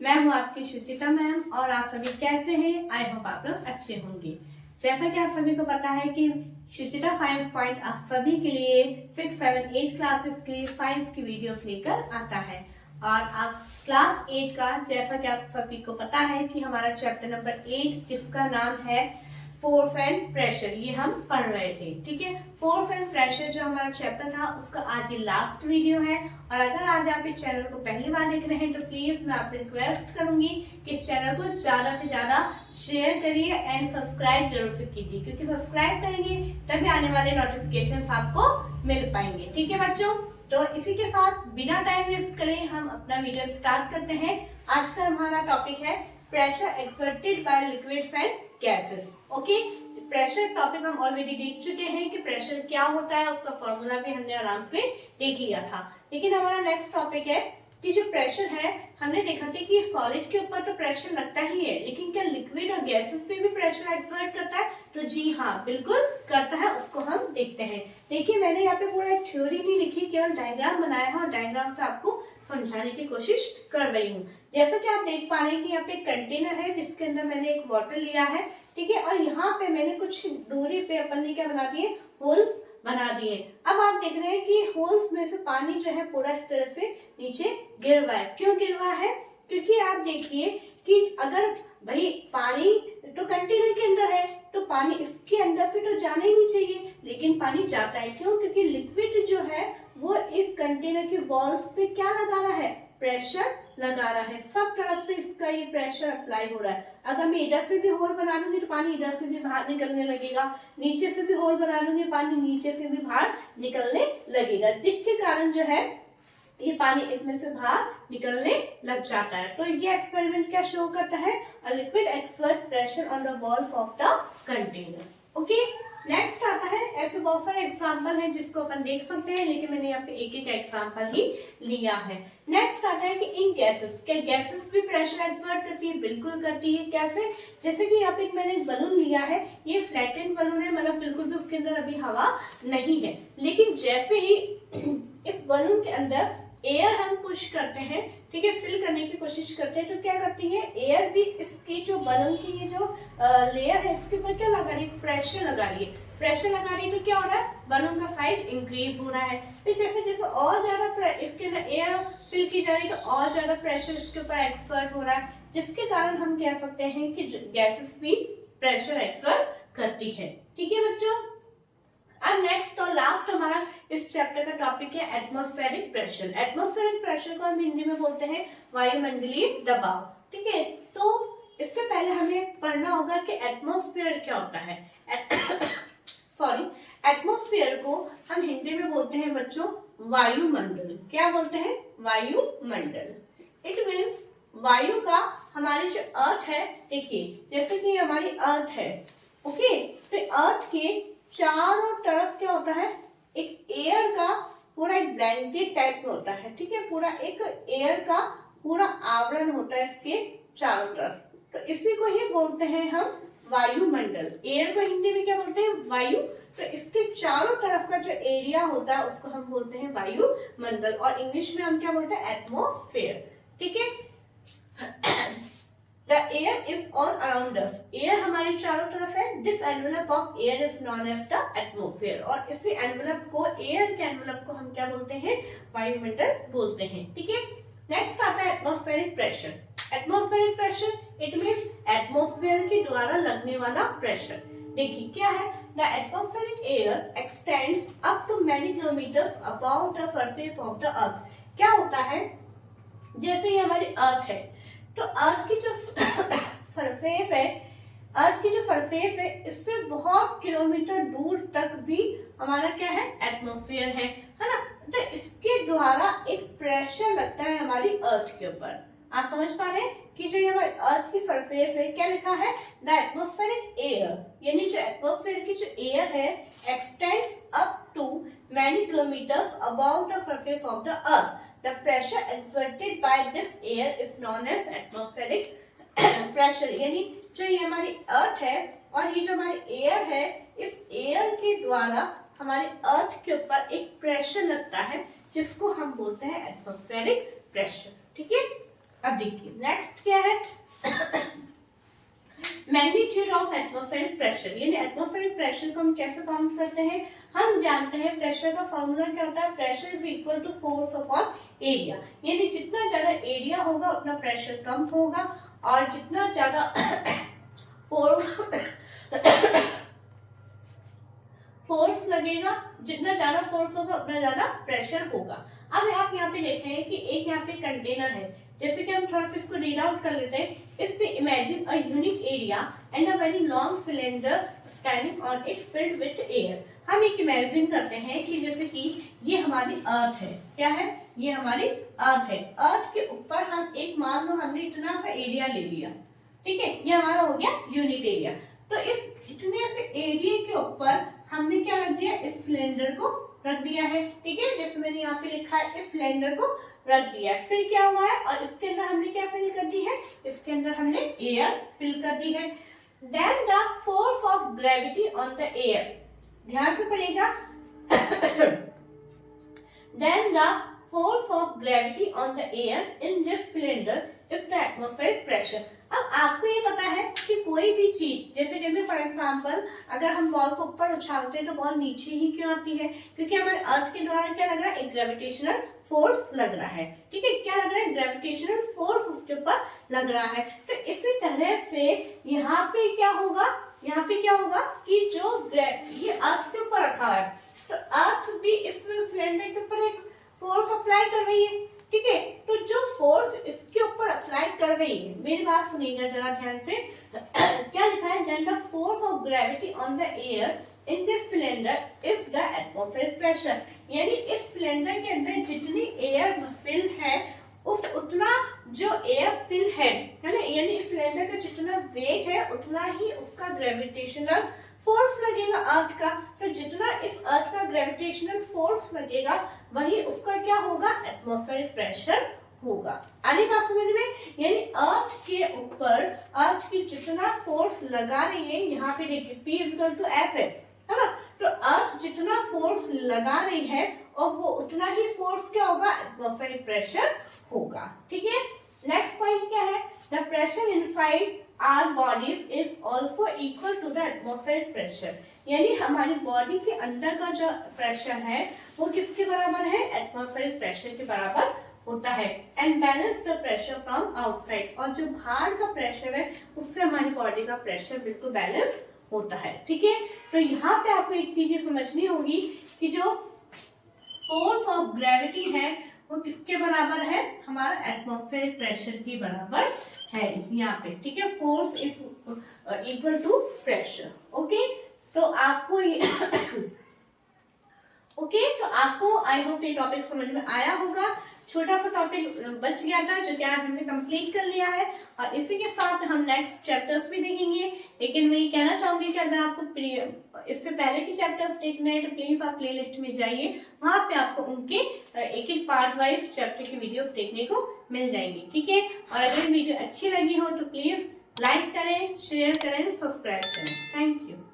मैं हूँ आपकी सुचिता मैम और आप सभी कैसे हैं? आई होप आप लोग अच्छे होंगे। जैसा कि आप सभी को पता है कि सुचिता 5 पॉइंट आप सभी के लिए 6, 7, 8 क्लासेस के लिए साइंस की वीडियोस लेकर आता है। और आप क्लास 8 का, जैसा कि आप सभी को पता है कि हमारा चैप्टर नंबर 8 जिसका नाम है फोर्स एंड प्रेशर, ये हम पढ़ रहे थे। ठीक है, फोर्स एंड प्रेशर जो हमारा चैप्टर था उसका आज ये लास्ट वीडियो है। और अगर आज आप इस चैनल को पहली बार देख रहे हैं तो प्लीज मैं आपसे रिक्वेस्ट करूंगी कि इस चैनल को ज्यादा से ज्यादा शेयर करिए एंड सब्सक्राइब जरूर से कीजिए, क्योंकि सब्सक्राइब करेंगे तभी आने वाले नोटिफिकेशन आपको मिल पाएंगे। ठीक है बच्चों, तो इसी के साथ बिना टाइम वेस्ट करे हम अपना वीडियो स्टार्ट करते हैं। आज का हमारा टॉपिक है pressure exerted by liquids and gases. Okay, pressure topic हम ऑलरेडी देख चुके हैं कि प्रेशर क्या होता है, उसका फॉर्मूला भी हमने आराम से देख लिया था। लेकिन हमारा नेक्स्ट टॉपिक है कि जो प्रेशर है, हमने देखा था कि सॉलिड के ऊपर तो प्रेशर लगता ही है, लेकिन क्या लिक्विड और गैसेस पे भी प्रेशर एक्सर्ट करता है? तो जी हाँ, बिल्कुल करता है। उसको हम देखते हैं। देखिए, मैंने यहाँ पे पूरा एक थ्योरी नहीं लिखी, केवल डायग्राम बनाया है और डायग्राम से आपको समझाने की कोशिश कर रही हूँ। जैसा कि आप देख पा रहे हैं कि यहाँ पे कंटेनर है जिसके अंदर मैंने एक वाटर लिया है। ठीक है, और यहाँ पे मैंने कुछ दूरी पे अपन ने क्या बना दिए, होल्स बना दिए। अब आप देख रहे हैं कि होल्स में से पानी जो है पूरा इस तरह से नीचे गिर रहा है। क्यों गिर रहा है? क्योंकि आप देखिए कि अगर भाई पानी तो कंटेनर के अंदर है तो पानी इसके अंदर से तो जाना ही नहीं चाहिए, लेकिन पानी जाता है। क्यों? क्योंकि लिक्विड जो है वो एक कंटेनर की वॉल्स पे क्या लगा रहा है, प्रेशर लगा रहा है। सब तरफ से इसका ये प्रेशर अप्लाई हो रहा है। अगर मैं इधर से भी होल बना लूंगी तो पानी इधर से भी बाहर निकलने लगेगा, नीचे से भी होल बना लूंगी पानी नीचे से भी बाहर निकलने लगेगा, जिसके कारण जो है ये पानी इसमें से बाहर निकलने लग जाता है। तो ये एक्सपेरिमेंट क्या शो करता है, a liquid exert pressure on the walls of the container. Okay, next आता है, ऐसे बहुत सारे एग्जांपल हैं जिसको अपन देख सकते हैं, लेकिन मैंने यहाँ पे एक एक एग्जांपल ही लिया है। नेक्स्ट आता है कि इन गैसेस, क्या गैसेस भी प्रेशर एक्सर्ट करती है? बिल्कुल करती है। कैसे? जैसे कि यहाँ पे मैंने एक बलून लिया है, ये फ्लैटेंड बलून है, मतलब बिल्कुल भी उसके अंदर अभी हवा नहीं है, लेकिन जैसे ही इस बलून के अंदर एयर हम पुश करते हैं, ठीक है, फिल करने की कोशिश करते हैं, तो क्या करती है, एयर भी इसकी जो बलून की ये जो लेयर है इसके ऊपर क्या लगा रही है, प्रेशर लगा रही है। प्रेशर लगा रही है तो क्या हो रहा है, बलून का साइज इंक्रीज हो रहा है। फिर जैसे जैसे और ज्यादा इसके अंदर एयर फिल की जा रही है तो और ज्यादा प्रेशर इसके ऊपर एक्सर्ट हो रहा है, जिसके कारण हम कह सकते हैं कि गैसेस भी प्रेशर एक्सर्ट करती है। ठीक है बच्चों, अब नेक्स्ट और लास्ट हमारा इस चैप्टर का टॉपिक है एटमॉस्फेरिक प्रेशर। एटमॉस्फेरिक प्रेशर को हम हिंदी में बोलते हैं वायुमंडलीय दबाव। ठीक है, तो इससे पहले हमें पढ़ना होगा कि एटमॉस्फेयर क्या होता है। सॉरी, एटमॉस्फेयर को हम हिंदी में बोलते हैं बच्चों वायुमंडल। क्या बोलते हैं? वायुमंडल। इट मीन्स वायु का, हमारी जो अर्थ है, देखिए जैसे कि हमारी अर्थ है, ओके, तो अर्थ के चारों तरफ क्या होता है, एक एयर का पूरा एक ब्लैंकेट टाइप में होता है। ठीक है, पूरा एक एयर का पूरा आवरण होता है इसके चारों तरफ, तो इसी को ही बोलते हैं हम वायुमंडल। एयर को हिंदी में क्या बोलते हैं, वायु। तो इसके चारों तरफ का जो एरिया होता है उसको हम बोलते हैं वायुमंडल, और इंग्लिश में हम क्या बोलते हैं, एटमॉस्फेयर। ठीक है, The air is all around us. Air हमारी चारों तरफ है। This envelope of air is known as the atmosphere. और इसी एनवेलप को, एयर के एनवेलप को हम क्या बोलते हैं, वायुमंडल बोलते हैं। ठीक है, नेक्स्ट आता है atmospheric pressure. Atmospheric pressure it means atmosphere के द्वारा लगने वाला प्रेशर। देखिए क्या है, the atmospheric air extends up to many kilometres about the surface of the earth. क्या होता है, जैसे ये हमारी अर्थ है, तो अर्थ की जो सरफेस है, अर्थ की जो सरफेस है, इससे बहुत किलोमीटर दूर तक भी हमारा क्या है, एटमॉस्फेयर है ना। तो इसके द्वारा एक प्रेशर लगता है हमारी अर्थ के ऊपर। आप समझ पा रहे हैं कि जो हमारी अर्थ की सरफेस है, क्या लिखा है, द एटमॉस्फेरिक एयर, यानी जो एटमॉस्फेयर की जो एयर है extends up to many kilometres about the surface of the earth. The pressure exerted by this air is known as atmospheric pressure। यानी जो ये हमारी अर्थ है और ये जो हमारी एयर है, इस एयर के द्वारा हमारे अर्थ के ऊपर एक प्रेशर लगता है जिसको हम बोलते हैं एटमॉस्फेरिक प्रेशर। ठीक है, अब देखिए नेक्स्ट क्या है, मैग्नीट्यूड ऑफ एटमॉस्फेरिक प्रेशर, यानी एटमॉस्फेरिक प्रेशर को हम कैसे काउंट करते हैं। हम जानते हैं प्रेशर का फॉर्मूला क्या होता है, pressure is equal to force upon area, यानी जितना ज्यादा एरिया होगा उतना प्रेशर कम होगा, और जितना ज्यादा फोर्स लगेगा, जितना ज्यादा फोर्स होगा उतना ज्यादा प्रेशर होगा। अब आप यहाँ पे देखते हैं कि एक यहाँ पे कंटेनर है, जैसे कि हम थोड़ा सा इसको रीड आउट कर लेते हैं। If we imagine a unique area and a very long cylinder standing on it filled with air, हम एक इमेजिन करते हैं कि जैसे कि ये हमारी अर्थ है, क्या है, ये हमारी अर्थ है। अर्थ के ऊपर हम एक, मान लो हमने इतना सा एरिया ले लिया, ठीक है, ये हमारा हो गया यूनिट एरिया। तो इस इतने से एरिया के ऊपर हमने क्या रख दिया, इस सिलेंडर को रख दिया है, ठीक है, जैसे मैंने यहाँ पे लिखा है इस सिलेंडर को रख दिया है। फिर क्या हुआ है, और इसके अंदर हमने क्या फिल कर दी है, इसके अंदर हमने एयर फिल कर दी है। Then the force of gravity on the air, ध्यान से पढ़िएगा, then the force of gravity on the air in this cylinder is the atmospheric pressure. अब आपको ये पता है कि कोई भी चीज, जैसे कि फॉर एग्जांपल अगर हम बॉल को ऊपर उछालते हैं तो बॉल नीचे ही क्यों आती है, क्योंकि हमारे अर्थ के द्वारा क्या लग रहा है, एक ग्रेविटेशनल फोर्स लग रहा है, ठीक है, क्या लग रहा है, ग्रेविटेशनल फोर्स उसके ऊपर लग रहा है। तो इसी तरह से यहाँ पे क्या होगा, यहाँ पे क्या होगा कि जो ये अर्थ के ऊपर रखा है, तो अर्थ भी इस सिलेंडर के ऊपर एक फोर्स अप्लाई कर रही है, ठीक है। तो जो फोर्स इसके ऊपर अप्लाई कर रही है, मेरी बात सुनिएगा जरा ध्यान से, क्या लिखा है, then the force of gravity on the air in this cylinder is the atmospheric pressure, यानी इस सिलेंडर के अंदर जितनी एयर फिल है उतना जो एयर फिल है ना, यानी इस सिलेंडर का जितना वेट है उतना ही उसका ग्रेविटेशनल फोर्स लगेगा अर्थ का। तो जितना इस अर्थ का ग्रेविटेशनल फोर्स लगेगा वही उसका क्या होगा, एटमॉस्फेरिक प्रेशर होगा। आगे बात समझ में, यानी अर्थ के ऊपर अर्थ की जितना फोर्स लगा रही है, यहाँ पे देखिए P इक्वल टू F है ना, तो अर्थ जितना फोर्स लगा रही है और वो उतना ही फोर्स क्या होगा, एटमॉस्फेरिक प्रेशर होगा, ठीक है। नेक्स्ट पॉइंट क्या है, the pressure inside our bodies is also equal to the atmospheric pressure, यानी हमारी बॉडी के अंदर का जो प्रेशर है वो किसके बराबर है, एटमॉस्फेरिक प्रेशर के बराबर होता है। And balance the pressure from outside, और जो बाहर का प्रेशर है उससे हमारी बॉडी का प्रेशर बिल्कुल बैलेंस होता है, ठीक है। तो यहाँ पे आपको एक चीज समझनी होगी कि जो फोर्स ऑफ ग्रेविटी है वो किसके बराबर है, हमारा एटमॉस्फेरिक प्रेशर के बराबर है यहाँ पे, ठीक है। Force is equal to pressure, okay. तो आपको ये ओके, तो आपको आई होप ये टॉपिक समझ में आया होगा। छोटा सा टॉपिक बच गया था जो कि आज हमने कंप्लीट कर लिया है, और इसी के साथ हम नेक्स्ट चैप्टर्स भी देखेंगे। लेकिन मैं ये कहना चाहूंगी कि अगर आपको इससे पहले के चैप्टर्स देखने हैं तो प्लीज आप प्लेलिस्ट में जाइए, वहां पे आपको उनके एक एक पार्ट वाइज चैप्टर की वीडियोस देखने को मिल जाएंगी, ठीक है। और अगर वीडियो अच्छी लगी हो तो प्लीज लाइक करें, शेयर करें, सब्सक्राइब करें। Thank you.